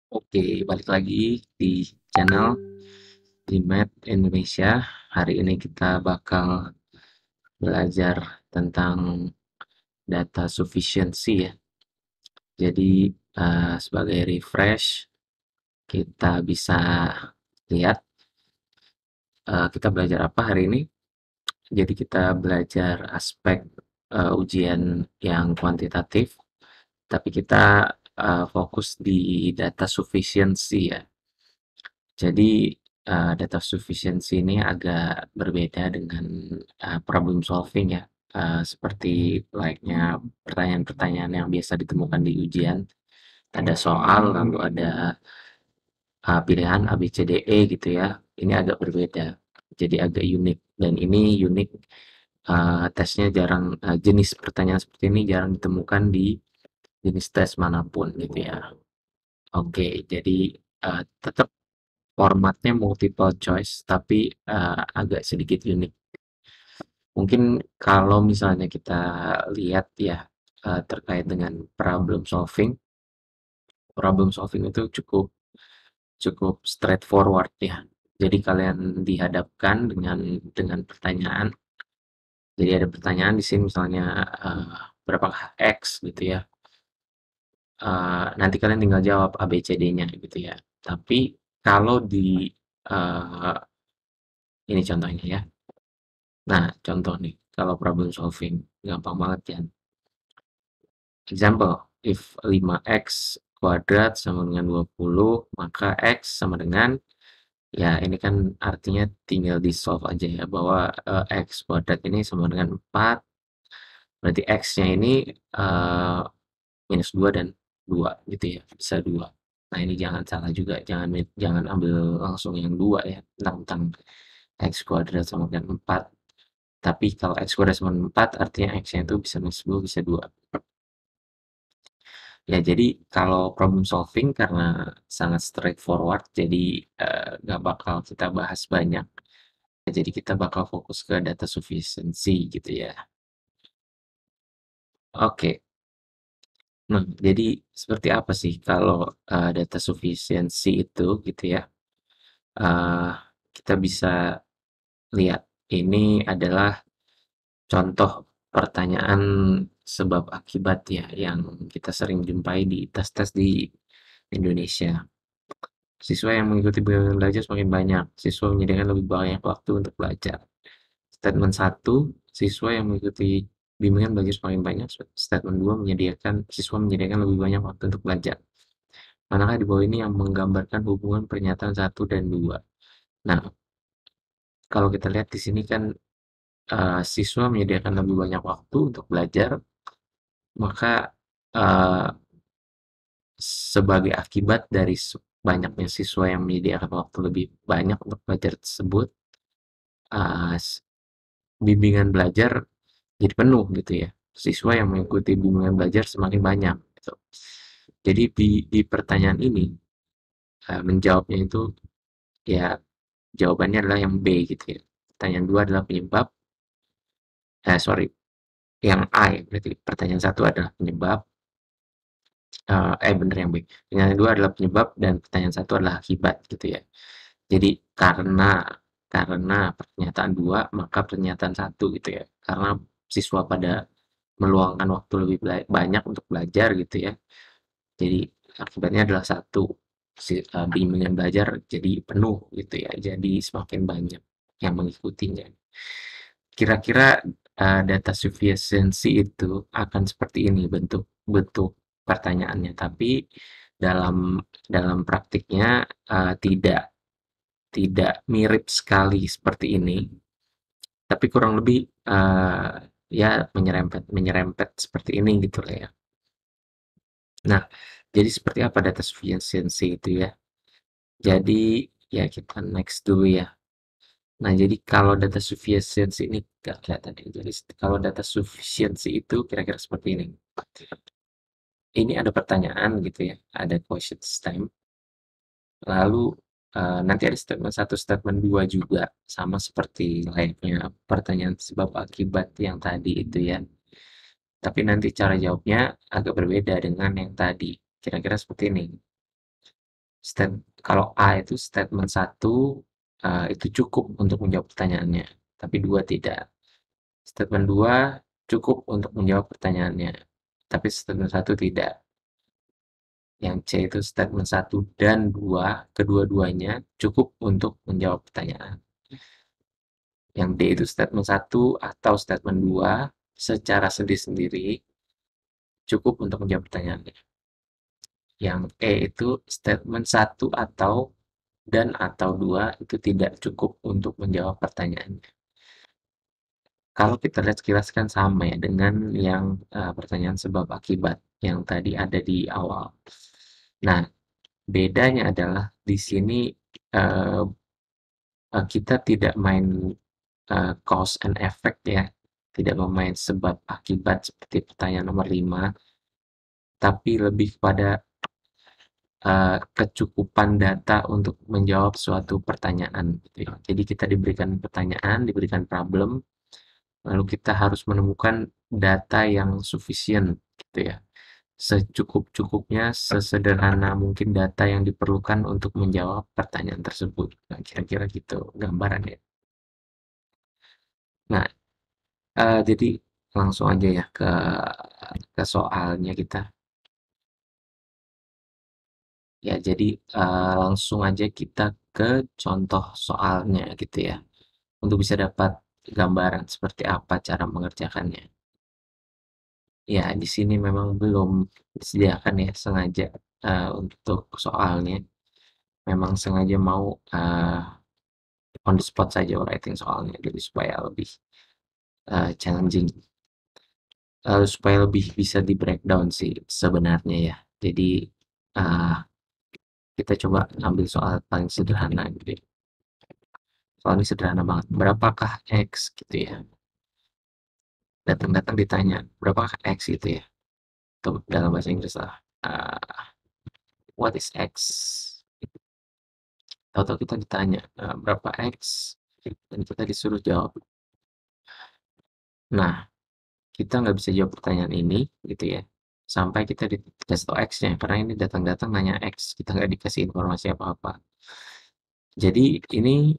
Oke, balik lagi di channel GMAT Indonesia. Hari ini kita bakal belajar tentang data sufficiency ya. Jadi sebagai refresh kita bisa lihat kita belajar apa hari ini. Jadi kita belajar aspek ujian yang kuantitatif, tapi kita fokus di data sufficiency ya. Jadi, data sufficiency ini agak berbeda dengan, problem solving ya, seperti layaknya pertanyaan-pertanyaan yang biasa ditemukan di ujian. Ada soal, lalu ada, pilihan A, B, C, D, E gitu ya. Ini agak berbeda, jadi agak unik dan ini unik, tesnya jarang jenis pertanyaan seperti ini jarang ditemukan di jenis tes manapun gitu ya. Oke, jadi, tetap formatnya multiple choice, tapi agak sedikit unik. Mungkin kalau misalnya kita lihat ya terkait dengan problem solving itu cukup cukup straightforward ya. Jadi kalian dihadapkan dengan pertanyaan. Jadi ada pertanyaan di sini misalnya berapakah X gitu ya. Nanti kalian tinggal jawab A, B, C, D-nya gitu ya. Tapi kalau di eh, ini contohnya ya. Nah, contoh nih, kalau problem solving, gampang banget kan. Example, if 5x kuadrat sama dengan 20, maka x sama dengan, ya ini kan artinya tinggal di solve aja ya, bahwa x kuadrat ini sama dengan 4, berarti x-nya ini eh, minus 2 dan 2 gitu ya, bisa 2. Nah ini jangan salah juga, jangan ambil langsung yang 2 ya, tentang x kuadrat sama dengan 4. Tapi kalau X kuadrat sama 4, artinya X-nya itu bisa minus 2, bisa 2. Ya, jadi kalau problem solving karena sangat straightforward, jadi nggak bakal kita bahas banyak. Jadi kita bakal fokus ke data sufficiency gitu ya. Oke, nah jadi seperti apa sih kalau data sufficiency itu gitu ya. Eh, kita bisa lihat ini adalah contoh pertanyaan sebab akibat ya yang kita sering jumpai di tes-tes di Indonesia. Siswa yang mengikuti bimbingan belajar semakin banyak. Siswa menyediakan lebih banyak waktu untuk belajar. Statement satu, siswa yang mengikuti bimbingan belajar semakin banyak. Statement 2, siswa menyediakan lebih banyak waktu untuk belajar. Manakah di bawah ini yang menggambarkan hubungan pernyataan satu dan 2? Nah, kalau kita lihat di sini kan siswa menyediakan lebih banyak waktu untuk belajar, maka eh, sebagai akibat dari banyaknya siswa yang menyediakan waktu lebih banyak untuk belajar tersebut, uh, bimbingan belajar jadi penuh gitu ya. Siswa yang mengikuti bimbingan belajar semakin banyak gitu. Jadi di pertanyaan ini menjawabnya itu ya jawabannya adalah yang B gitu ya. Pertanyaan dua adalah penyebab, sorry, yang A ya, berarti pertanyaan satu adalah penyebab, bener yang B. Pertanyaan dua adalah penyebab dan pertanyaan satu adalah akibat gitu ya. Jadi karena pernyataan dua maka pernyataan satu gitu ya. Karena siswa pada meluangkan waktu lebih banyak untuk belajar gitu ya. Jadi akibatnya adalah satu, bimbingan belajar jadi penuh gitu ya. Jadi semakin banyak yang mengikutinya. Kira-kira data sufficiency itu akan seperti ini bentuk bentuk pertanyaannya, tapi dalam dalam praktiknya tidak tidak mirip sekali seperti ini, tapi kurang lebih ya menyerempet seperti ini gitu lah ya. Nah, jadi seperti apa data sufficiency itu ya? Jadi ya kita next dulu ya. Nah, jadi kalau data sufficiency ini nggak kelihatan ya. Jadi kalau data sufficiency itu kira-kira seperti ini. Ini ada pertanyaan gitu ya, ada question time. Lalu nanti ada statement satu, statement 2 juga, sama seperti layaknya pertanyaan sebab akibat yang tadi itu ya. Tapi nanti cara jawabnya agak berbeda dengan yang tadi. Kira-kira seperti ini. Kalau A itu statement satu itu cukup untuk menjawab pertanyaannya, tapi 2 tidak. Statement 2 cukup untuk menjawab pertanyaannya, tapi statement satu tidak. Yang C itu statement satu dan 2 kedua-duanya cukup untuk menjawab pertanyaan. Yang D itu statement satu atau statement 2 secara sendiri-sendiri cukup untuk menjawab pertanyaannya. Yang E itu statement satu atau 2 itu tidak cukup untuk menjawab pertanyaannya. Kalau kita lihat sekilas kan sama ya dengan yang pertanyaan sebab akibat yang tadi ada di awal. Nah, bedanya adalah di sini uh, kita tidak main cause and effect ya, tidak memain sebab akibat seperti pertanyaan nomor 5, tapi lebih pada kecukupan data untuk menjawab suatu pertanyaan gitu ya. Jadi kita diberikan pertanyaan, diberikan problem, lalu kita harus menemukan data yang sufficient gitu ya. Secukup-cukupnya, sesederhana mungkin data yang diperlukan untuk menjawab pertanyaan tersebut. Nah, kira-kira gitu gambarannya. Nah, jadi langsung aja ya ke soalnya kita. Ya, jadi langsung aja kita ke contoh soalnya gitu ya. Untuk bisa dapat gambaran seperti apa cara mengerjakannya. Ya, di sini memang belum disediakan ya sengaja untuk soalnya. Memang sengaja mau on the spot saja writing soalnya, jadi supaya lebih challenging. Supaya lebih bisa di breakdown sih sebenarnya ya. Jadi uh, kita coba ambil soal paling sederhana gitu ya. Soal ini sederhana banget. Berapakah X gitu ya? Datang-datang ditanya, berapakah X gitu ya? Atau dalam bahasa Inggris lah. Uh, what is X? Tahu-tahu kita ditanya, berapa X? Dan kita disuruh jawab. Nah, kita nggak bisa jawab pertanyaan ini gitu ya. Sampai kita dikasih tahu X-nya. Karena ini datang-datang nanya X. Kita nggak dikasih informasi apa-apa. Jadi ini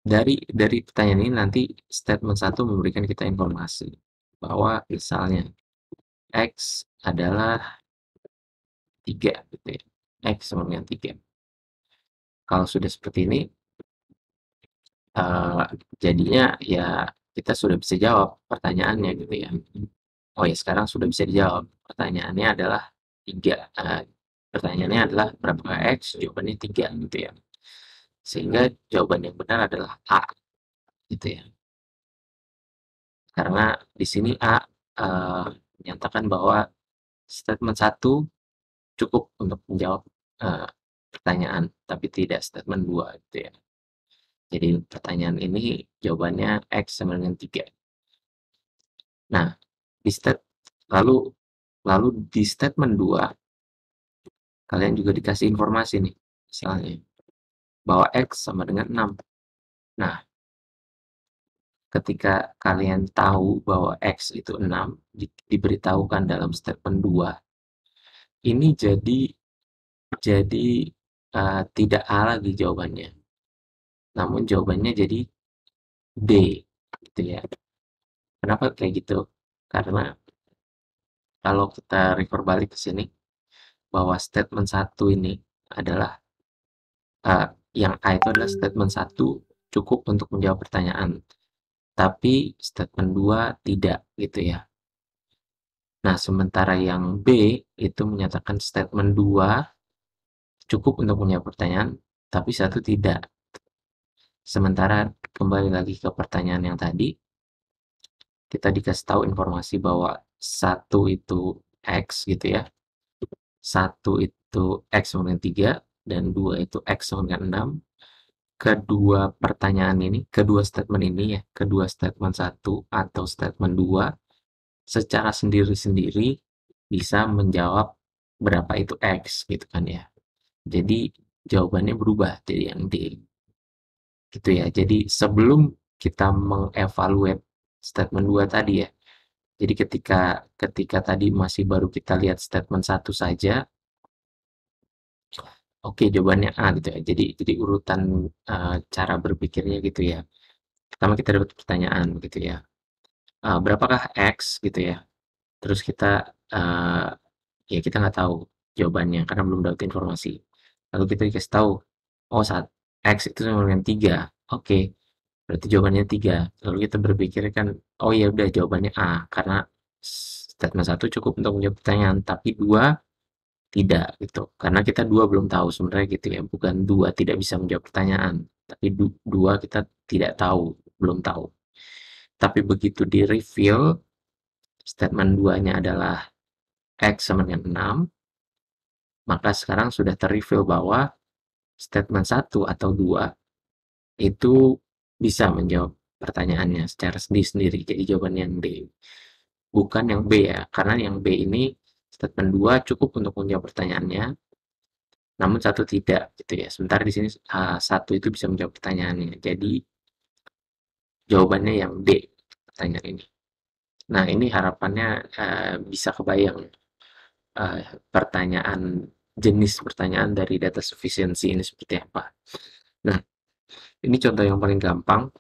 dari pertanyaan ini nanti statement satu memberikan kita informasi bahwa misalnya X adalah 3 gitu ya. X sama dengan 3. Kalau sudah seperti ini, uh, jadinya ya kita sudah bisa jawab pertanyaannya gitu ya. Oh ya, sekarang sudah bisa dijawab. Pertanyaannya adalah 3. Pertanyaannya adalah berapa X? Jawabannya 3 gitu ya. Sehingga jawaban yang benar adalah A gitu ya. Karena di sini A menyatakan bahwa statement satu cukup untuk menjawab uh, pertanyaan, tapi tidak statement 2 gitu ya. Jadi pertanyaan ini jawabannya X sama dengan 3. Nah, di stat lalu lalu di statement 2 kalian juga dikasih informasi nih, misalnya bahwa X sama dengan 6. Nah, ketika kalian tahu bahwa X itu 6, diberitahukan dalam statement 2, ini jadi tidak A lagi jawabannya. Namun jawabannya jadi D gitu ya. Kenapa kayak gitu? Karena kalau kita refer balik ke sini bahwa statement satu ini adalah yang A itu adalah statement satu cukup untuk menjawab pertanyaan, tapi statement 2 tidak gitu ya. Nah, sementara yang B itu menyatakan statement 2 cukup untuk menjawab pertanyaan, tapi satu tidak. Sementara kembali lagi ke pertanyaan yang tadi, kita dikasih tahu informasi bahwa satu itu X gitu ya. Satu itu X sama dengan 3, dan 2 itu X sama dengan 6. Kedua pertanyaan ini, kedua statement ini ya, kedua statement satu atau statement 2 secara sendiri-sendiri bisa menjawab berapa itu X gitu kan ya. Jadi jawabannya berubah jadi yang D. Gitu ya. Jadi sebelum kita mengevaluate statement 2 tadi ya. Jadi ketika ketika tadi masih baru kita lihat statement satu saja, Oke, jawabannya A gitu ya. Jadi urutan cara berpikirnya gitu ya. Pertama kita dapat pertanyaan gitu ya. Berapakah X gitu ya. Terus kita ya kita nggak tahu jawabannya karena belum dapat informasi. Lalu kita dikasih tahu, oh saat X itu sama dengan 3. Oke, berarti jawabannya 3. Lalu kita berpikir kan, oh ya udah jawabannya A karena statement satu cukup untuk menjawab pertanyaan, tapi 2 tidak gitu. Karena kita 2 belum tahu sebenarnya gitu ya, bukan 2 tidak bisa menjawab pertanyaan, tapi 2 kita tidak tahu, belum tahu. Tapi begitu di-reveal statement 2-nya adalah X sama dengan 6, maka sekarang sudah ter-reveal bahwa statement satu atau 2 itu bisa menjawab pertanyaannya secara sendiri-sendiri. Jadi jawaban yang D. Bukan yang B ya, karena yang B ini statement 2 cukup untuk menjawab pertanyaannya, namun satu tidak gitu ya. Sementara di sini satu itu bisa menjawab pertanyaannya. Jadi jawabannya yang D pertanyaan ini. Nah, ini harapannya bisa kebayang pertanyaan jenis pertanyaan dari data sufficiency ini seperti apa. Nah, ini contoh yang paling gampang.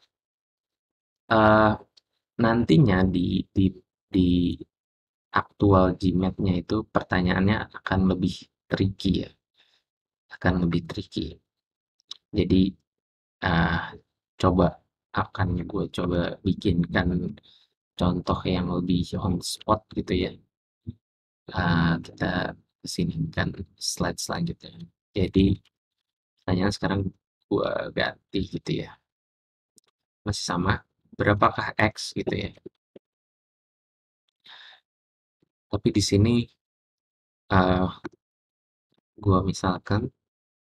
Nantinya di aktual GMAT-nya itu pertanyaannya akan lebih tricky ya, akan lebih tricky. Jadi coba akan gue coba bikinkan contoh yang lebih on spot gitu ya. Kita kesinikan slide selanjutnya. Jadi pertanyaan sekarang gue ganti gitu ya. Masih sama, berapakah X gitu ya. Tapi di sini gue misalkan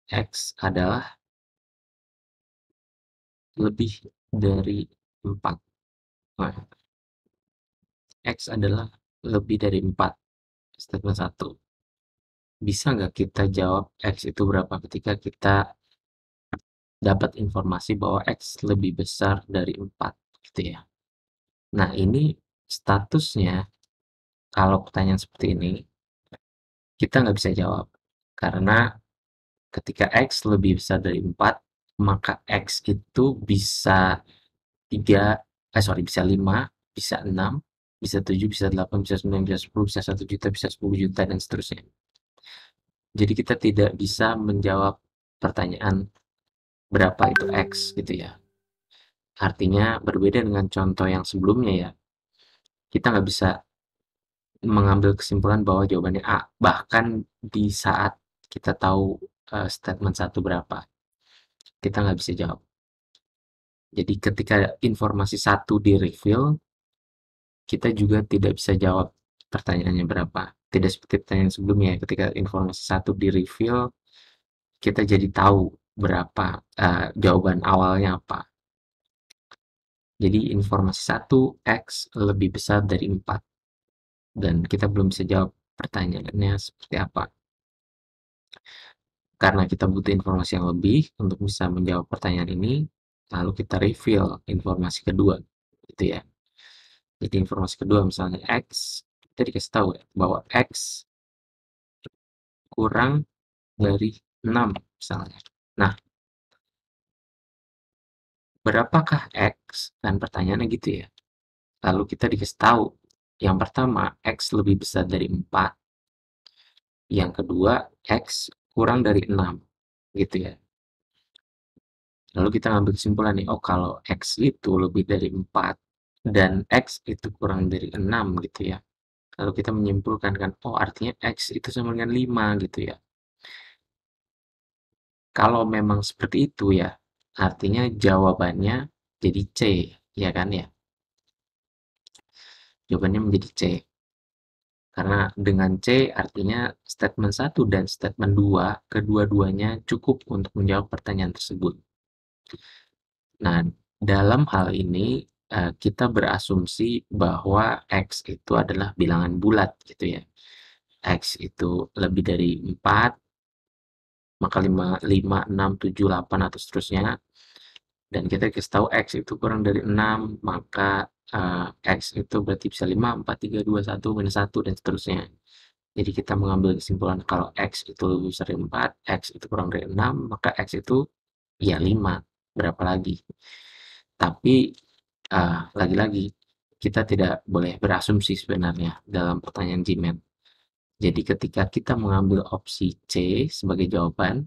X adalah lebih dari 4. Nah, X adalah lebih dari 4. Statement satu. Bisa nggak kita jawab X itu berapa ketika kita dapat informasi bahwa X lebih besar dari 4 gitu ya. Nah, ini statusnya kalau pertanyaan seperti ini kita nggak bisa jawab. Karena ketika X lebih besar dari 4, maka X itu bisa 3, sorry, bisa 5, bisa 6, bisa 7, bisa 8, bisa 9, bisa 10, bisa 1 juta, bisa 10 juta, dan seterusnya. Jadi kita tidak bisa menjawab pertanyaan berapa itu X gitu ya. Artinya berbeda dengan contoh yang sebelumnya ya, kita nggak bisa mengambil kesimpulan bahwa jawabannya A, bahkan di saat kita tahu statement satu berapa, kita nggak bisa jawab. Jadi ketika informasi satu di-reveal, kita juga tidak bisa jawab pertanyaannya berapa. Tidak seperti pertanyaan sebelumnya, ketika informasi satu di-reveal, kita jadi tahu berapa jawaban awalnya apa. Jadi informasi satu X lebih besar dari 4. Dan kita belum bisa jawab pertanyaannya seperti apa. Karena kita butuh informasi yang lebih untuk bisa menjawab pertanyaan ini, lalu kita reveal informasi kedua, gitu ya. Jadi informasi kedua misalnya X, kita dikasih tahu ya, bahwa X kurang dari 6 misalnya. Nah, berapakah X? Dan pertanyaannya gitu ya. Lalu kita dikasih tahu, yang pertama X lebih besar dari 4, yang kedua X kurang dari 6, gitu ya. Lalu kita ngambil kesimpulan nih, oh kalau X itu lebih dari 4 dan X itu kurang dari 6 gitu ya. Lalu kita menyimpulkan kan, oh artinya X itu sama dengan 5 gitu ya. Kalau memang seperti itu ya, artinya jawabannya jadi C, ya kan ya? Jawabannya menjadi C. Karena dengan C artinya statement satu dan statement 2, kedua-duanya cukup untuk menjawab pertanyaan tersebut. Nah, dalam hal ini kita berasumsi bahwa X itu adalah bilangan bulat gitu ya. X itu lebih dari 4, maka 5, 6, 7, 8, atau seterusnya. Dan kita kasih tahu X itu kurang dari 6, maka X itu berarti bisa 5, 4, 3, 2, 1, minus 1, dan seterusnya. Jadi kita mengambil kesimpulan kalau X itu lebih besar dari 4, X itu kurang dari 6, maka X itu ya 5. Berapa lagi? Tapi lagi-lagi kita tidak boleh berasumsi sebenarnya dalam pertanyaan GMAT. Jadi ketika kita mengambil opsi C sebagai jawaban,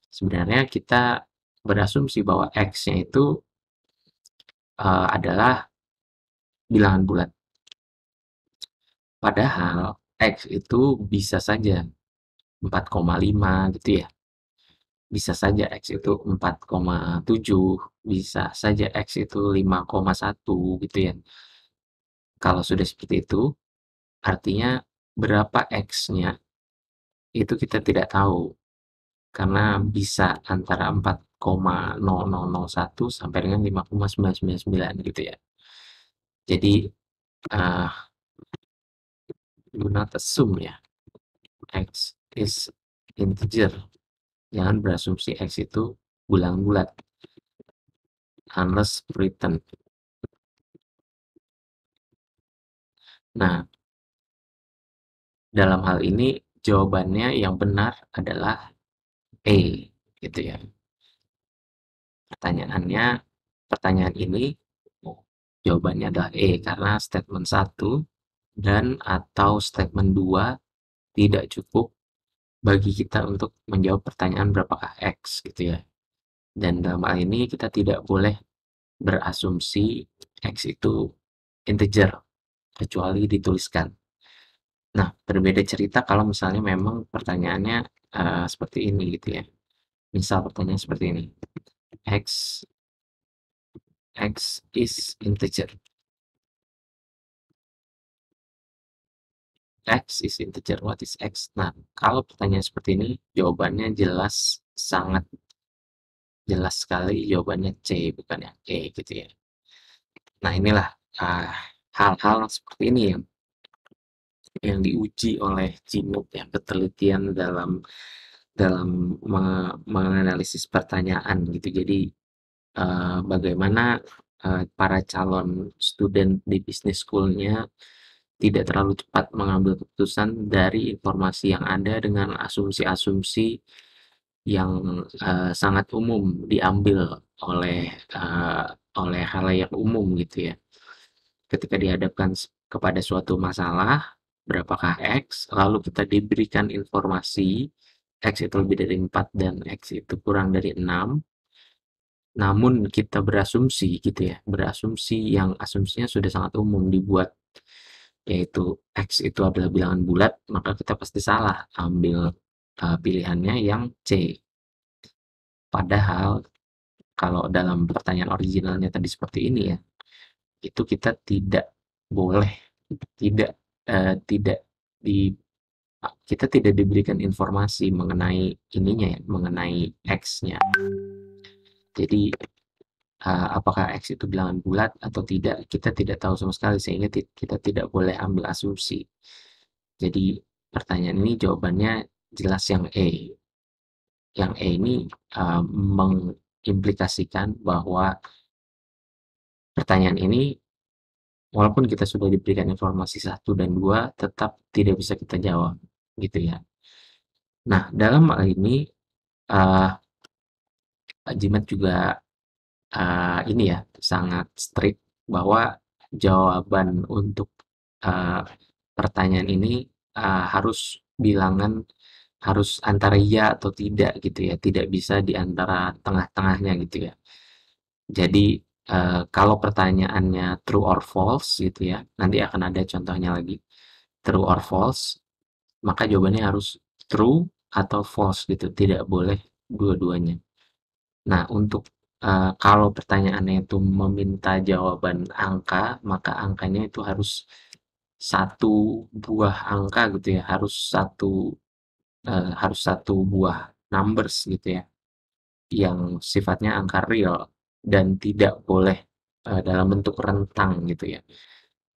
sebenarnya kita berasumsi bahwa X-nya itu adalah bilangan bulat. Padahal X itu bisa saja 4,5 gitu ya. Bisa saja X itu 4,7, bisa saja X itu 5,1 gitu ya. Kalau sudah seperti itu, artinya berapa X-nya itu kita tidak tahu. Karena bisa antara 4,0001 sampai dengan 5,999 gitu ya. Jadi, uh, do not assume ya, X is integer. Jangan berasumsi X itu bilangan bulat. Unless written. Nah, dalam hal ini jawabannya yang benar adalah E, gitu ya. Pertanyaan ini jawabannya adalah E karena statement 1 dan atau statement 2 tidak cukup bagi kita untuk menjawab pertanyaan berapakah X gitu ya. Dan dalam hal ini kita tidak boleh berasumsi X itu integer kecuali dituliskan. Nah, berbeda cerita kalau misalnya memang pertanyaannya seperti ini gitu ya. Misal pertanyaan seperti ini. X is integer. X is integer. What is X? Nah, kalau pertanyaan seperti ini, jawabannya jelas, sangat jelas sekali jawabannya C, bukan yang E gitu ya. Nah, inilah hal-hal seperti ini yang diuji oleh GMAT ya, penelitian dalam dalam menganalisis pertanyaan gitu. Jadi bagaimana para calon student di business school-nya tidak terlalu cepat mengambil keputusan dari informasi yang ada dengan asumsi-asumsi yang sangat umum diambil oleh halayak umum gitu ya. Ketika dihadapkan kepada suatu masalah, berapakah X, lalu kita diberikan informasi X itu lebih dari 4 dan X itu kurang dari 6, namun kita berasumsi gitu ya, berasumsi yang asumsinya sudah sangat umum dibuat, yaitu X itu adalah bilangan bulat, maka kita pasti salah ambil pilihannya yang C. Padahal kalau dalam pertanyaan originalnya tadi seperti ini ya, itu kita tidak boleh, tidak tidak di kita tidak diberikan informasi mengenai ininya ya, mengenai X-nya. Jadi apakah X itu bilangan bulat atau tidak, kita tidak tahu sama sekali sehingga kita tidak boleh ambil asumsi. Jadi pertanyaan ini jawabannya jelas yang E. Yang E ini mengimplikasikan bahwa pertanyaan ini walaupun kita sudah diberikan informasi 1 dan 2 tetap tidak bisa kita jawab gitu ya. Nah, dalam hal ini Jimat juga ini ya sangat strict bahwa jawaban untuk pertanyaan ini harus bilangan harus antara ya atau tidak gitu ya, tidak bisa di antara tengah-tengahnya gitu ya. Jadi kalau pertanyaannya true or false gitu ya, nanti akan ada contohnya lagi. True or false, maka jawabannya harus true atau false gitu, tidak boleh dua-duanya. Nah, untuk kalau pertanyaannya itu meminta jawaban angka, maka angkanya itu harus satu buah angka gitu ya, harus satu buah numbers gitu ya, yang sifatnya angka real dan tidak boleh dalam bentuk rentang gitu ya.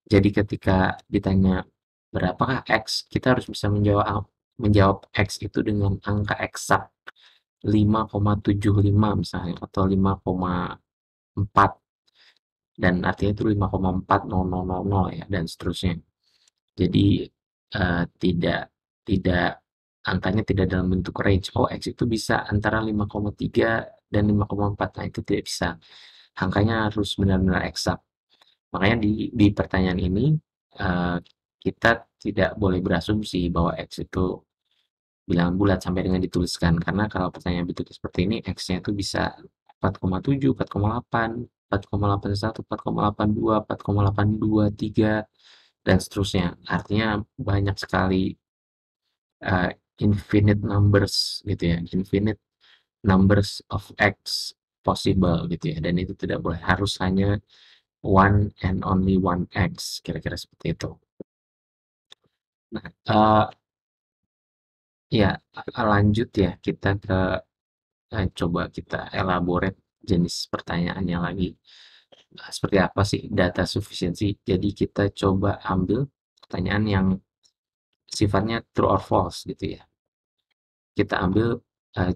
Jadi ketika ditanya berapakah X, kita harus bisa menjawab X itu dengan angka eksak 5,75 misalnya atau 5,4 dan artinya itu 5,40000 ya dan seterusnya. Jadi tidak tidak angkanya tidak dalam bentuk range. Oh, X itu bisa antara 5,3 dan 5,4. Nah, itu tidak bisa. Angkanya harus benar-benar eksak. Makanya di pertanyaan ini eh, kita tidak boleh berasumsi bahwa X itu bilangan bulat sampai dengan dituliskan. Karena kalau pertanyaan bentuknya seperti ini, X-nya itu bisa 4,7, 4,8, 4,81, 4,82, 4,823, dan seterusnya. Artinya banyak sekali uh, infinite numbers gitu ya, infinite numbers of X possible gitu ya, dan itu tidak boleh, harus hanya one and only one X, kira-kira seperti itu. Nah, ya, lanjut ya, kita ke coba kita elaborate jenis pertanyaannya lagi. Seperti apa sih data sufficiency? Jadi kita coba ambil pertanyaan yang sifatnya true or false gitu ya. Kita ambil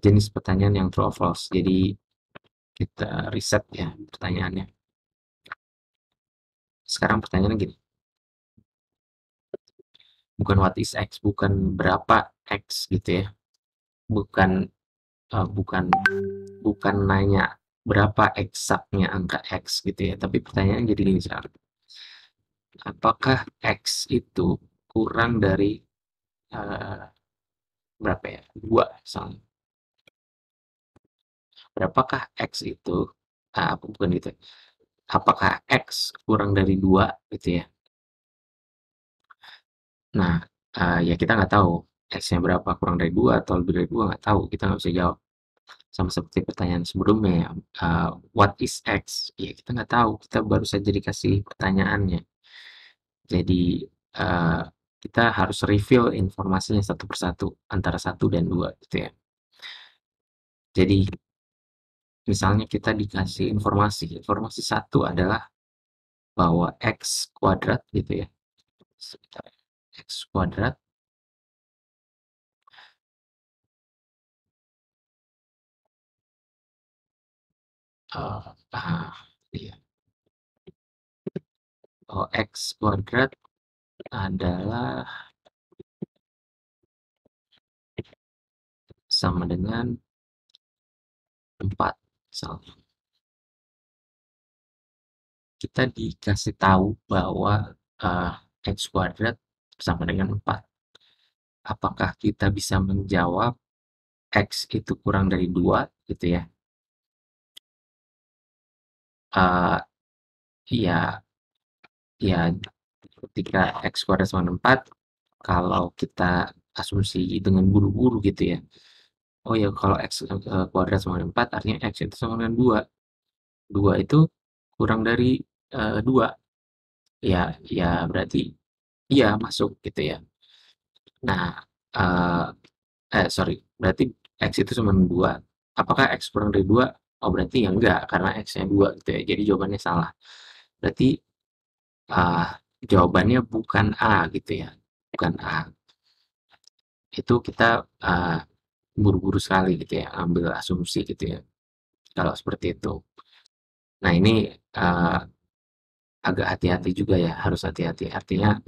jenis pertanyaan yang true or false. Jadi kita riset ya pertanyaannya. Sekarang pertanyaannya gini, bukan what is X, bukan berapa X gitu ya. Bukan bukan bukan nanya berapa eksaknya angka X gitu ya. Tapi pertanyaan jadi gini sekarang. Apakah X itu kurang dari eh, berapa ya? 2 misalnya. Berapakah X itu bukan gitu. Apakah X kurang dari 2 gitu ya. Nah, ya kita nggak tahu X-nya berapa, kurang dari 2 atau lebih dari 2 nggak tahu, kita nggak bisa jawab. Sama seperti pertanyaan sebelumnya ya, what is X? Ya kita nggak tahu, kita baru saja dikasih pertanyaannya. Jadi, eee, kita harus reveal informasinya satu persatu, antara satu dan 2 gitu ya. Jadi, misalnya kita dikasih informasi, informasi satu adalah bahwa X kuadrat gitu ya, sebentar, X kuadrat, iya, bahwa X kuadrat adalah sama dengan 4 misalnya. Kita dikasih tahu bahwa X kuadrat sama dengan 4. Apakah kita bisa menjawab X itu kurang dari 2 gitu ya? Eee, iya, ya ketika X kuadrat sama dengan 4, kalau kita asumsi dengan buru-buru gitu ya, oh ya kalau X kuadrat sama dengan 4 artinya X itu sama dengan 2. 2 itu kurang dari 2. Ya, ya berarti iya masuk gitu ya. Nah, eee, sorry, berarti X itu sama dengan 2. Apakah X kurang dari 2? Oh berarti ya enggak, karena X-nya 2 gitu ya. Jadi jawabannya salah. Berarti ah, jawabannya bukan A gitu ya. Bukan A. Itu kita ah, buru-buru sekali gitu ya, ambil asumsi gitu ya. Kalau seperti itu. Nah ini ah, agak hati-hati juga ya, harus hati-hati. Artinya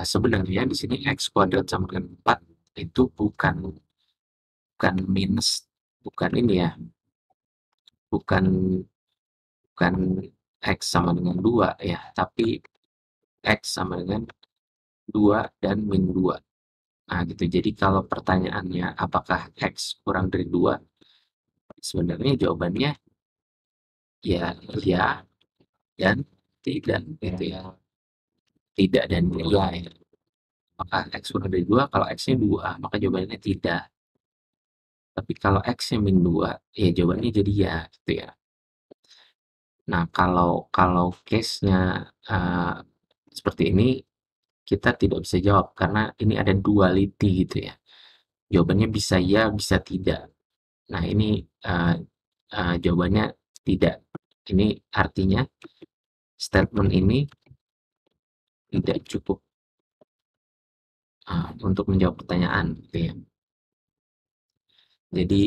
sebenarnya di sini X kuadrat sama dengan 4 itu bukan minus, bukan ini ya, bukan bukan X sama dengan 2 ya, tapi X sama dengan 2 dan min 2. Nah gitu, jadi kalau pertanyaannya apakah X kurang dari 2, sebenarnya jawabannya ya iya dan tidak gitu ya. Tidak dan iya ya. Apakah X kurang dari 2, kalau X-nya 2, maka jawabannya tidak. Tapi kalau X-nya min 2, ya jawabannya jadi ya gitu ya. Nah, kalau kalau case-nya seperti ini, kita tidak bisa jawab karena ini ada duality gitu ya. Jawabannya bisa ya, bisa tidak. Nah, ini jawabannya tidak. Ini artinya statement ini tidak cukup untuk menjawab pertanyaan gitu ya. Jadi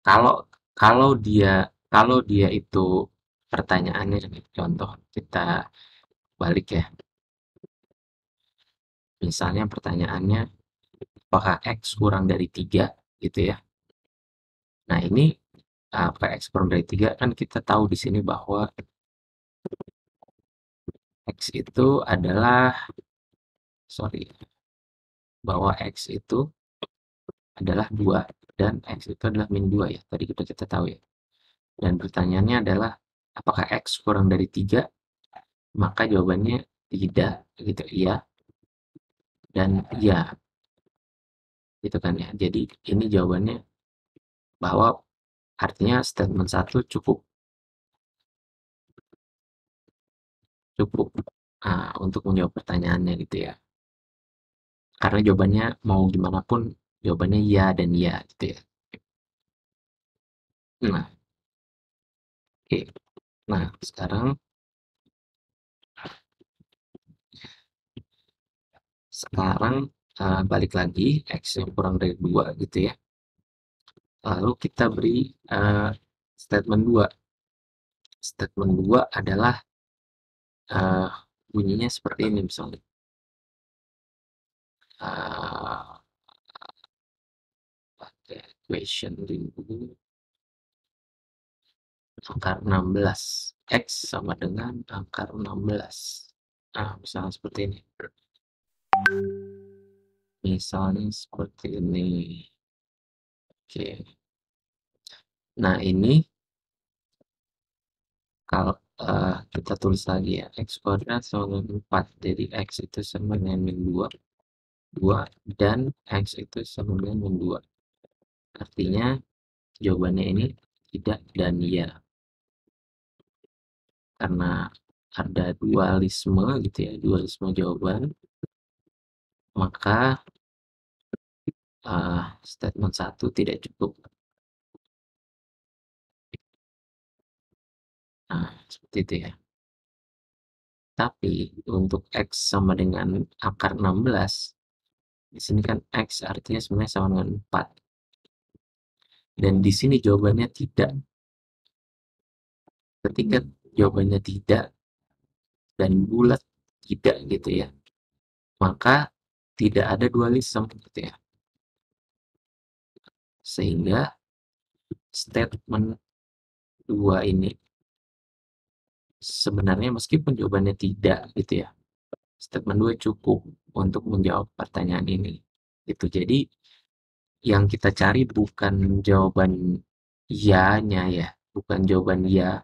kalau kalau dia itu pertanyaannya contoh kita balik ya. Misalnya pertanyaannya, apakah X kurang dari 3 gitu ya. Nah, ini apakah X kurang dari 3 kan kita tahu di sini bahwa X itu adalah sorry, bahwa X itu adalah 2 dan X itu adalah min 2 ya. Tadi kita tahu ya. Dan pertanyaannya adalah apakah X kurang dari 3? Maka jawabannya tidak gitu, iya dan iya gitu kan ya. Jadi ini jawabannya bahwa artinya statement satu cukup cukup untuk menjawab pertanyaannya gitu ya. Karena jawabannya mau gimana pun jawabannya iya dan iya gitu ya. Nah, oke. Nah, sekarang balik lagi X yang kurang dari 2 gitu ya. Lalu kita beri statement 2. Statement 2 adalah uh, bunyinya seperti ini misalnya. Uh, Question dulu. Angka 16. X sama dengan angka 16. Nah, misalnya seperti ini. Misalnya seperti ini. Oke. Nah, ini kalau kita tulis lagi ya, X kuadrat sama dengan 4. Jadi X itu sama dengan min 2. 2 dan X itu sama dengan min 2. Artinya jawabannya ini tidak dan ya. Karena ada dualisme gitu ya, dualisme jawaban, maka statement 1 tidak cukup. Nah, seperti itu ya. Tapi untuk X sama dengan akar 16, di sini kan X artinya sebenarnya sama dengan 4. Dan di sini jawabannya tidak. Ketika jawabannya tidak dan bulat tidak gitu ya, maka tidak ada dualisme gitu ya. Sehingga statement 2 ini sebenarnya meskipun jawabannya tidak gitu ya, statement 2 cukup untuk menjawab pertanyaan ini. Gitu. Jadi yang kita cari bukan jawaban iya-nya ya, bukan jawaban iya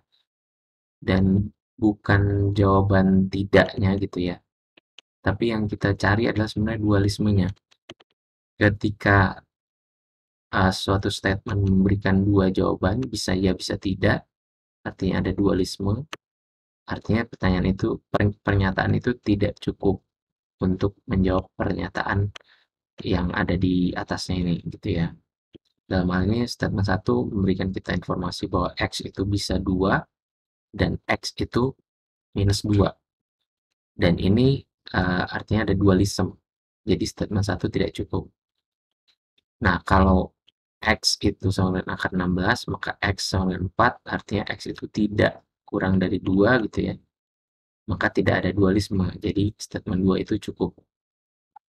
dan bukan jawaban tidaknya gitu ya. Tapi yang kita cari adalah sebenarnya dualismenya. Ketika suatu statement memberikan dua jawaban, bisa iya bisa tidak, artinya ada dualisme, artinya pertanyaan itu, pernyataan itu tidak cukup untuk menjawab pernyataan yang ada di atasnya ini gitu ya. Dalam hal ini statement 1 memberikan kita informasi bahwa X itu bisa 2 dan X itu minus 2. Dan ini artinya ada dualisme. Jadi statement 1 tidak cukup. Nah, kalau X itu sama dengan akar 16, maka X sama dengan 4, artinya X itu tidak kurang dari 2 gitu ya. Maka tidak ada dualisme. Jadi statement 2 itu cukup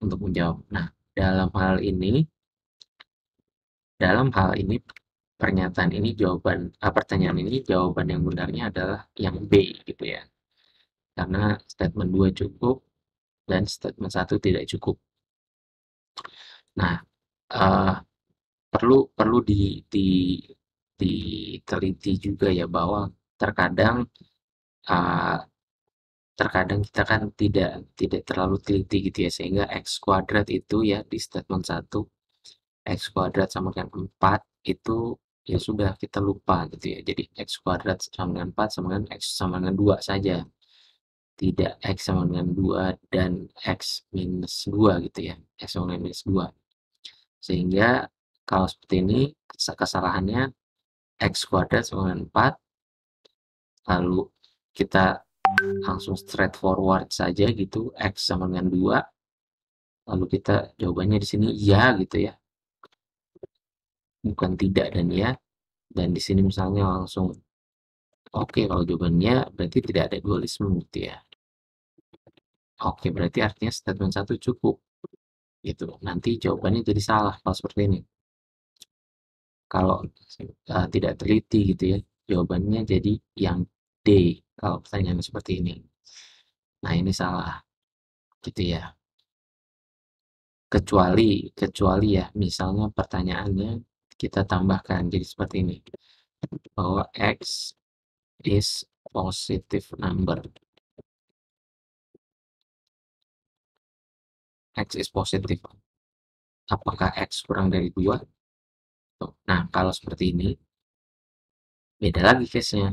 untuk menjawab. Nah, dalam hal ini pernyataan ini pertanyaan ini jawaban yang benarnya adalah yang B gitu ya. Karena statement 2 cukup dan statement 1 tidak cukup. Nah, uh, perlu perlu diteliti juga ya bahwa terkadang uh, terkadang kita kan tidak tidak terlalu teliti gitu ya, sehingga x kuadrat itu ya di statement 1 x kuadrat sama dengan 4 itu ya sudah kita lupa gitu ya. Jadi x kuadrat sama dengan 4 sama dengan x sama dengan 2 saja. Tidak x sama dengan 2 dan x minus 2 gitu ya. X sama dengan minus 2. Sehingga kalau seperti ini kesalahannya x kuadrat sama dengan 4, lalu kita langsung straightforward saja gitu, x sama dengan 2, lalu kita jawabannya di sini iya gitu ya, bukan tidak dan ya, dan di sini misalnya langsung oke, kalau jawabannya berarti tidak ada dualisme gitu ya. Oke, berarti artinya statement satu cukup gitu. Nanti jawabannya jadi salah kalau seperti ini. Kalau tidak teliti gitu ya, jawabannya jadi yang D kalau pertanyaan seperti ini. Nah, ini salah gitu ya. Kecuali kecuali ya, misalnya pertanyaannya kita tambahkan jadi seperti ini, bahwa X is positive number. X is positive. Apakah X kurang dari 2? Nah, kalau seperti ini, beda lagi case-nya.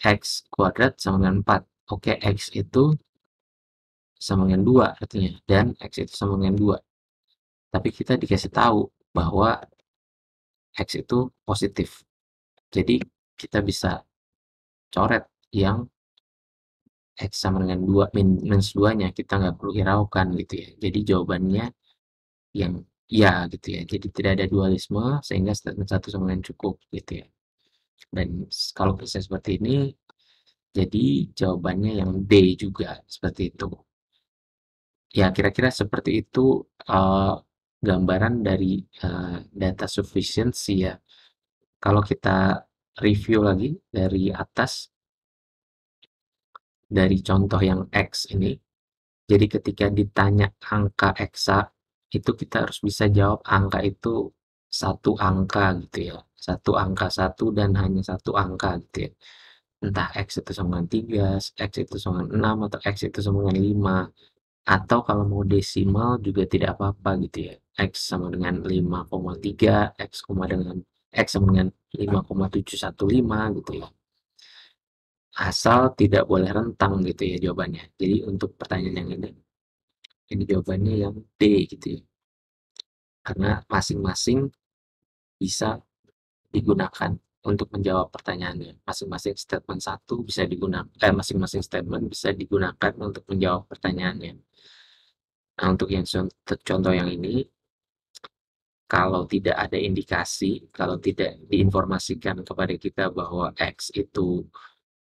X kuadrat sama dengan 4. Oke, X itu sama dengan 2 artinya. Dan X itu sama dengan 2. Tapi kita dikasih tahu bahwa X itu positif. Jadi, kita bisa coret yang X sama dengan 2 minus 2-nya. Kita nggak perlu hiraukan gitu ya. Jadi, jawabannya yang iya gitu ya. Jadi, tidak ada dualisme sehingga statement 1 sama dengan cukup gitu ya. Dan kalau bisa seperti ini, jadi jawabannya yang D juga seperti itu. Ya, kira-kira seperti itu gambaran dari data sufficiency ya. Kalau kita review lagi dari atas, dari contoh yang X ini, jadi ketika ditanya angka eksa, itu kita harus bisa jawab angka itu satu angka gitu ya. Satu angka satu dan hanya satu angka gitu ya. Entah X itu sama dengan 3, X itu sama dengan 6, atau X itu sama dengan 5. Atau kalau mau desimal juga tidak apa-apa gitu ya. X sama dengan 5,3, X sama dengan 5,715 gitu ya. Asal tidak boleh rentang gitu ya jawabannya. Jadi untuk pertanyaan yang ini jawabannya yang D gitu ya. Karena masing-masing bisa digunakan untuk menjawab pertanyaannya. Masing-masing statement satu bisa digunakan, masing-masing statement bisa digunakan untuk menjawab pertanyaannya. Nah, untuk yang contoh yang ini, kalau tidak ada indikasi, kalau tidak diinformasikan kepada kita bahwa X itu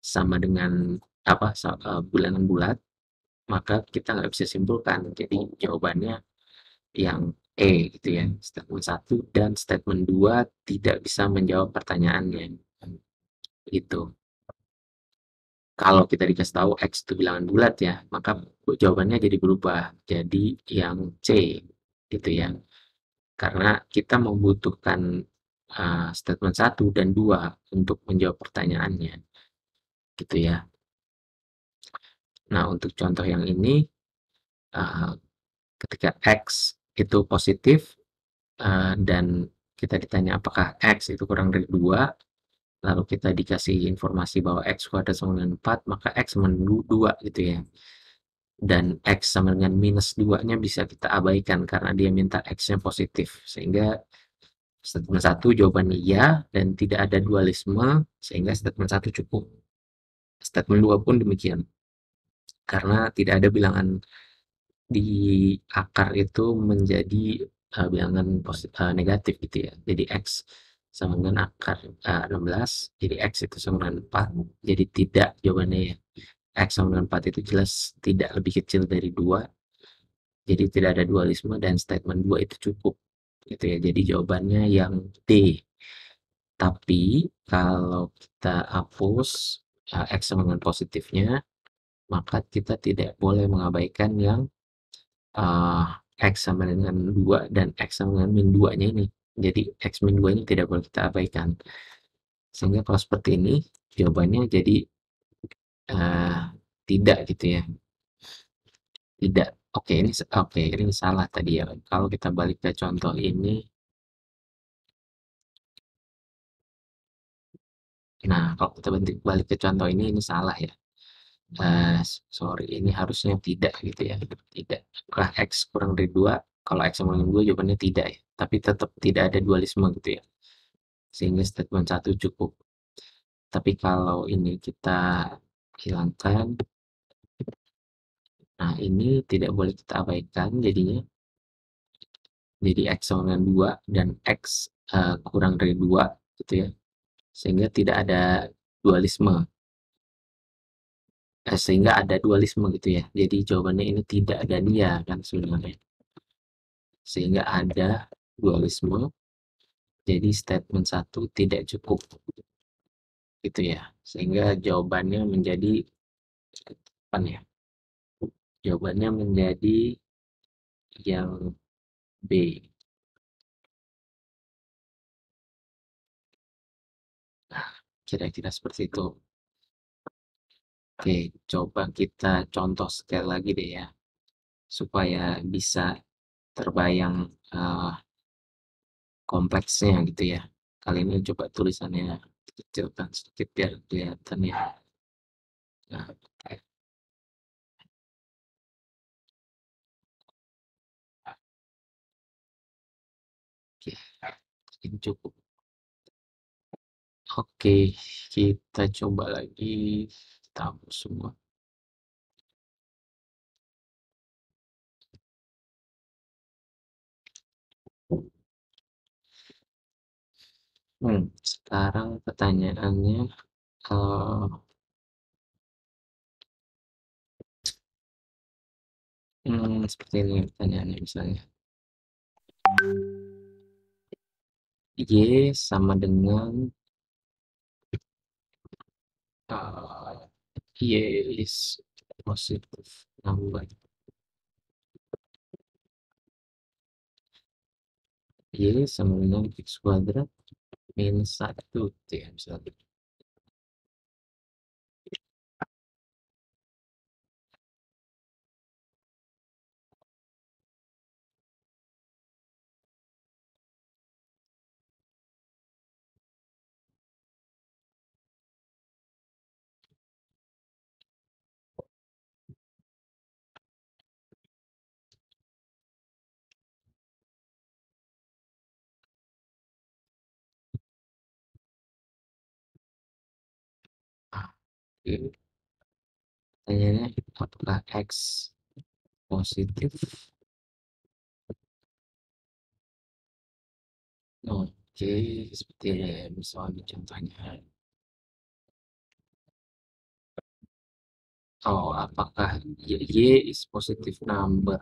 sama dengan apa bulanan bulat, maka kita nggak bisa simpulkan. Jadi jawabannya yang E gitu ya. Statement satu dan statement 2 tidak bisa menjawab pertanyaannya. Itu. Kalau kita dikasih tahu X itu bilangan bulat ya, maka jawabannya jadi berubah. Jadi yang C gitu ya. Karena kita membutuhkan statement satu dan 2 untuk menjawab pertanyaannya, gitu ya. Nah, untuk contoh yang ini, uh, ketika X itu positif, dan kita ditanya apakah X itu kurang dari 2, lalu kita dikasih informasi bahwa X kuadrat sama dengan 4, maka X sama dengan 2 gitu ya. Dan X sama dengan minus 2-nya bisa kita abaikan karena dia minta X-nya positif. Sehingga statement satu jawabannya iya dan tidak ada dualisme sehingga statement satu cukup. Statement 2 pun demikian. Karena tidak ada bilangan di akar itu menjadi bilangan negatif gitu ya. Jadi X sama dengan akar 16, jadi X itu sama dengan 4. Jadi tidak jawabannya ya. X sama dengan 4 itu jelas tidak lebih kecil dari 2. Jadi tidak ada dualisme dan statement 2 itu cukup. Gitu ya. Jadi jawabannya yang D. Tapi kalau kita hapus X sama dengan positifnya, maka kita tidak boleh mengabaikan yang uh, X sama dengan 2 dan X sama dengan min 2-nya ini. Jadi X min 2-nya tidak boleh kita abaikan. Sehingga kalau seperti ini, jawabannya jadi uh, tidak gitu ya. Tidak. Ini salah tadi ya. Kalau kita balik ke contoh ini, nah kalau kita balik ke contoh ini salah ya. Sorry, ini harusnya tidak gitu ya. Tidak. Apakah X kurang dari 2? Kalau X sama dengan 2 jawabannya tidak ya. Tapi tetap tidak ada dualisme gitu ya. Sehingga statement satu cukup. Tapi kalau ini kita hilangkan, nah ini tidak boleh kita abaikan jadinya. Jadi X sama dengan 2 dan X kurang dari 2 gitu ya. Sehingga tidak ada dualisme. sehingga ada dualisme gitu ya. Jadi jawabannya ini tidak dan iya kan sebenarnya. Sehingga ada dualisme, jadi statement satu tidak cukup gitu ya. Sehingga jawabannya menjadi apa ya? Jawabannya menjadi yang B. Nah, kira-kira seperti itu. Oke, coba kita contoh sekali lagi deh ya, supaya bisa terbayang kompleksnya gitu ya. Kali ini coba tulisannya kecilkan sedikit biar kelihatan ya. Nah, oke, ini cukup. Oke, kita coba lagi. Tahu semua. Sekarang pertanyaannya, eh, seperti ini pertanyaannya misalnya. Y sama dengan uh, Y is positive number. Y sama dengan X kuadrat minus 1 gitu ya misalnya. Ah, oke. Pertanyaannya apakah X positif? Oke, seperti ini ya misalnya contohnya. Oh, apakah Y is positive number?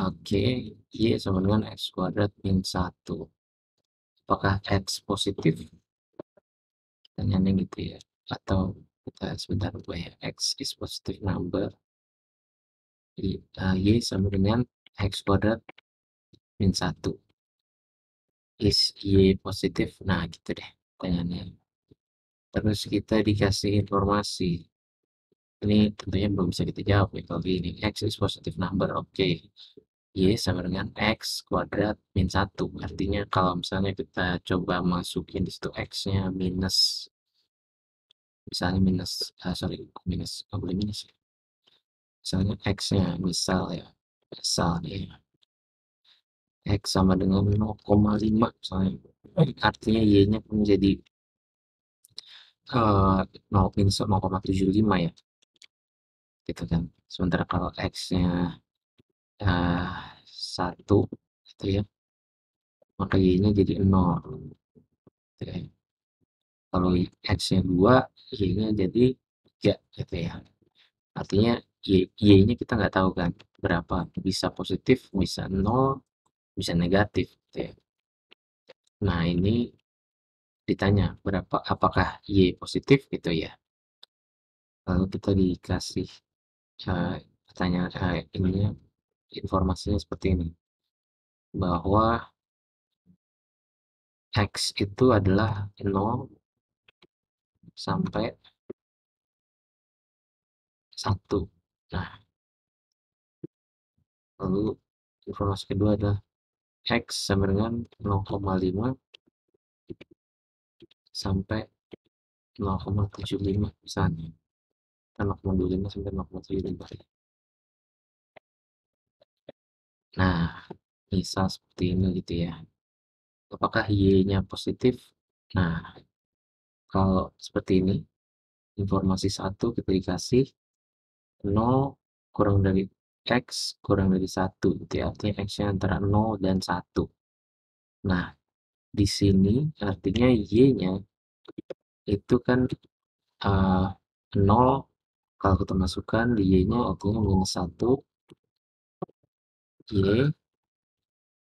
Oke, Y sama dengan X kuadrat min 1. Apakah X positif? Pertanyaannya gitu ya. Atau kita sebentar lupa ya. X is positive number. Y sama dengan X kuadrat min 1. Is Y positif? Nah, gitu deh pertanyaannya. Terus kita dikasih informasi. Ini tentunya belum bisa kita jawab ya kalau ini. X is positive number. Oke. Y sama dengan X kuadrat min 1. Artinya kalau misalnya kita coba masukin di situ X-nya minus, misalnya minus, sorry, minus, nggak boleh minus ya. Misalnya X-nya, misal ya, misal nih, X sama dengan 0,5 misalnya. Artinya Y-nya menjadi 0 minus 0,75 ya, gitu kan. Sementara kalau X-nya 1 gitu ya, maka Y-nya jadi 0. Gitu ya. Kalau X-nya 2, Y-nya jadi 3 gitu ya. Artinya Y-nya kita nggak tahu kan berapa, bisa positif, bisa 0, bisa negatif gitu ya. Nah, ini ditanya berapa, apakah Y positif gitu ya. Lalu kita dikasih pertanyaan, ininya, informasinya seperti ini, bahwa X itu adalah 0 sampai 1. Nah, lalu informasi kedua adalah X sama dengan 0,5 sampai 0,75 misalnya. 0,25 sampai 0,75. Nah, misal seperti ini gitu ya. Apakah Y-nya positif? Nah, kalau seperti ini, informasi satu kita dikasih 0 kurang dari X kurang dari 1 gitu ya. Artinya X-nya antara 0 dan 1. Nah, di sini artinya Y-nya itu kan 0 Kalau kita masukkan di Y-nya artinya minus 1, Y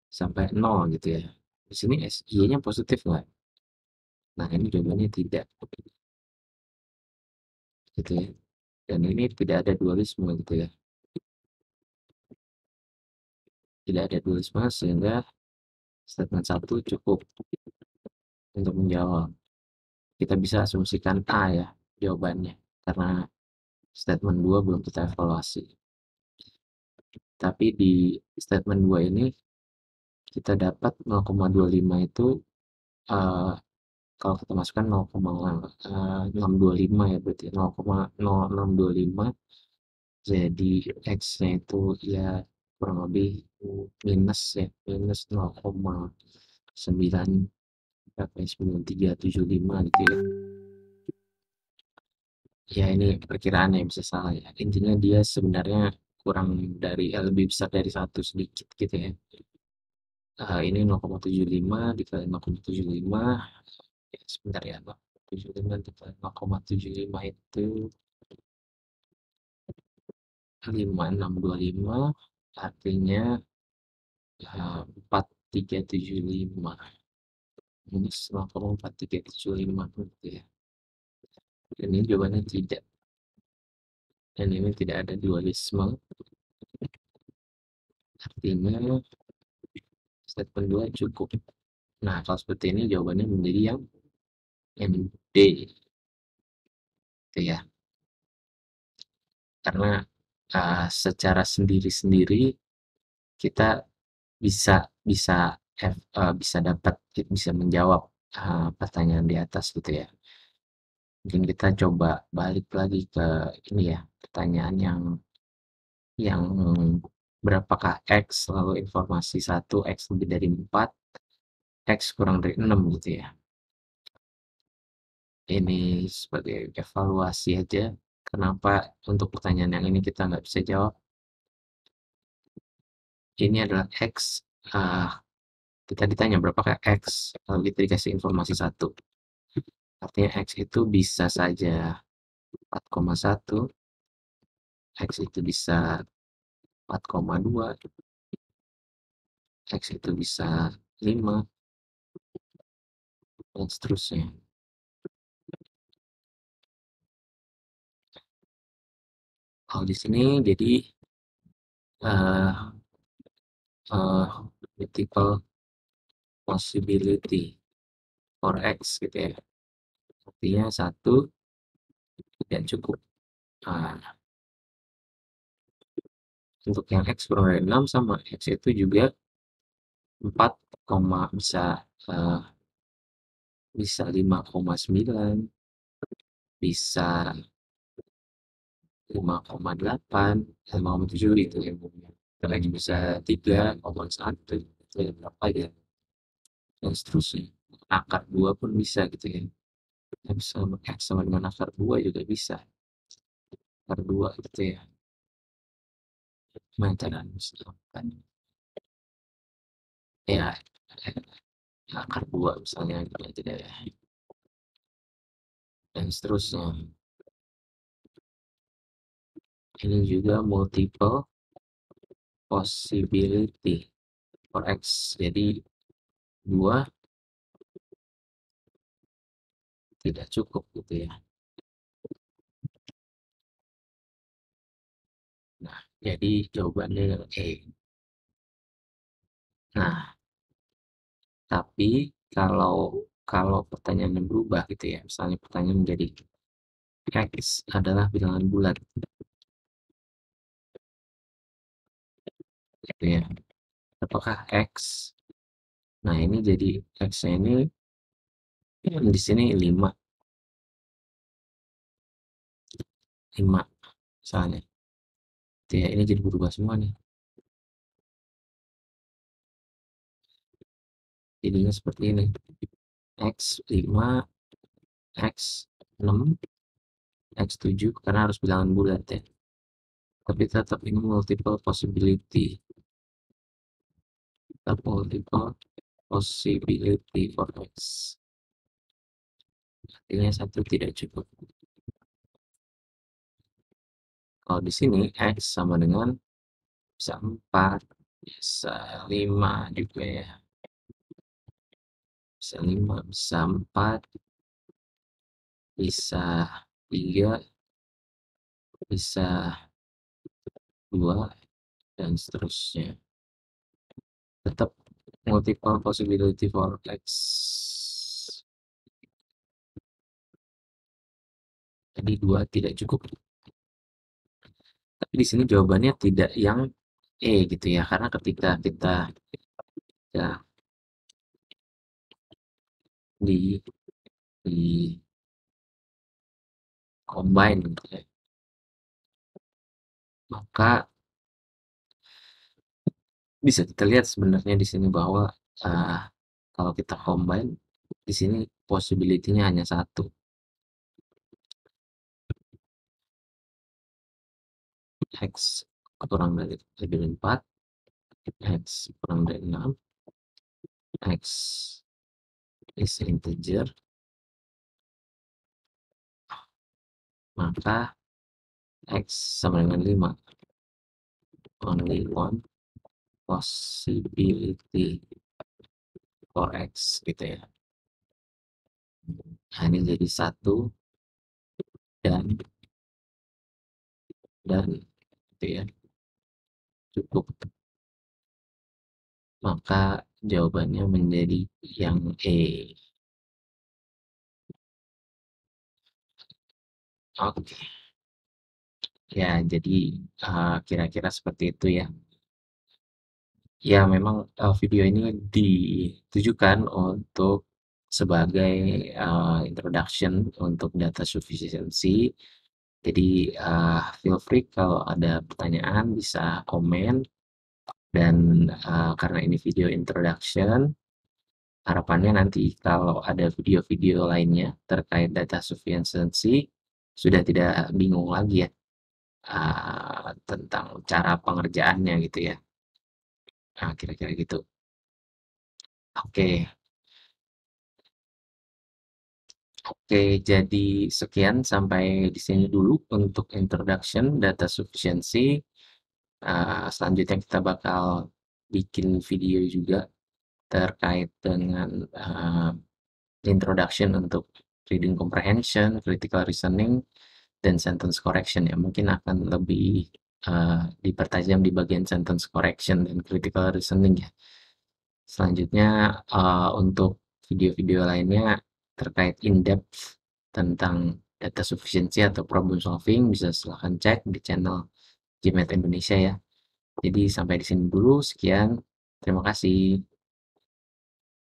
sampai 0 gitu ya. Di sini Y-nya positif nggak? Nah, ini jawabannya tidak, gitu ya. Dan ini tidak ada dualisme gitu ya. Tidak ada dualisme sehingga statement satu cukup untuk menjawab. Kita bisa asumsikan A ya jawabannya, karena statement 2 belum kita evaluasi. Tapi di statement 2 ini kita dapat 0,25 itu uh, kalau kita masukkan 0,625 ya, berarti 0,0625, jadi X-nya itu ya kurang lebih minus ya, minus 0,9 berapa ya, 9375 gitu ya. Ya ini perkiraan yang bisa salah ya. Intinya dia sebenarnya kurang dari lebih besar dari satu sedikit gitu ya. Ini 0,75 dikali 0,75, ya sebentar ya, 0,75 dikali 0,75 itu 5625, artinya 4375 minus 0,4375 gitu ya. Ini jawabannya tidak, dan ini tidak ada dualisme, artinya statement 2 cukup. Nah, kalau seperti ini jawabannya menjadi yang D gitu ya. Karena secara sendiri-sendiri kita bisa bisa bisa dapat, bisa menjawab pertanyaan di atas gitu ya. Mungkin kita coba balik lagi ke ini ya, pertanyaan yang berapakah X, lalu informasi 1 X lebih dari 4, X kurang dari 6 gitu ya. Ini sebagai evaluasi aja, kenapa untuk pertanyaan yang ini kita nggak bisa jawab. Ini adalah X, kita ditanya berapakah X, lalu kita dikasih informasi 1. Artinya X itu bisa saja 4,1, X itu bisa 4,2, X itu bisa 5, dan seterusnya. Kalau di sini jadi uh, multiple possibility for X gitu ya. Artinya 1 tidak cukup. Nah, untuk yang X kurang dari 6 sama X itu juga 4, bisa bisa 5,9, bisa 5,8, 5,7 gitu ya. Kita lagi bisa 3,1, itu ya berapa ya, dan seterusnya. Akar 2 pun bisa gitu ya. X sama dengan akar 2 juga bisa. Akar 2 gitu ya. Gimana cara misalkan? Ya, akar 2 misalnya gitu aja deh. Dan seterusnya. Ini juga multiple possibility for X. Jadi 2 tidak cukup gitu ya. Nah, jadi jawabannya E. Nah, tapi kalau kalau pertanyaannya berubah gitu ya, misalnya pertanyaan menjadi X adalah bilangan bulat gitu ya. Apakah X? Nah, ini jadi X-nya ini di sini 5 misalnya. Gitu ya, ini jadi berubah semua nih. Jadinya seperti ini. X 5, X 6, X 7 karena harus bilangan bulat ya. Tapi tetap ini multiple possibility. Tetap multiple possibility for X. Artinya 1 tidak cukup. Kalau di sini X sama dengan bisa 4, bisa 5 juga ya. Bisa 5, bisa 4, bisa 3, bisa 2, dan seterusnya. Tetap multiple possibility for X. Jadi 2 tidak cukup. Tapi di sini jawabannya tidak yang E gitu ya, karena ketika kita ya di di combine gitu ya, maka bisa kita lihat sebenarnya di sini bahwa uh, kalau kita combine di sini possibility-nya hanya satu. X kurang dari 4, X kurang dari 6, X is integer, maka X sama dengan 5. Only one possibility for X gitu ya. Nah, ini jadi 1 dan gitu ya, cukup. Maka jawabannya menjadi yang E. Oke. Ya, jadi kira-kira seperti itu ya. Ya, memang video ini ditujukan untuk sebagai introduction untuk data sufficiency. Jadi feel free kalau ada pertanyaan bisa komen, dan karena ini video introduction, harapannya nanti kalau ada video-video lainnya terkait data sufficiency sudah tidak bingung lagi ya tentang cara pengerjaannya gitu ya. Nah, kira-kira gitu. Oke, oke, jadi sekian sampai di sini dulu untuk introduction data sufficiency. Selanjutnya kita bakal bikin video juga terkait dengan introduction untuk reading comprehension, critical reasoning, dan sentence correction ya. Mungkin akan lebih dipertajam di bagian sentence correction dan critical reasoning ya. Selanjutnya untuk video-video lainnya terkait in-depth tentang data sufficiency atau problem solving bisa silahkan cek di channel GMAT Indonesia ya. Jadi sampai di sini dulu, sekian. Terima kasih.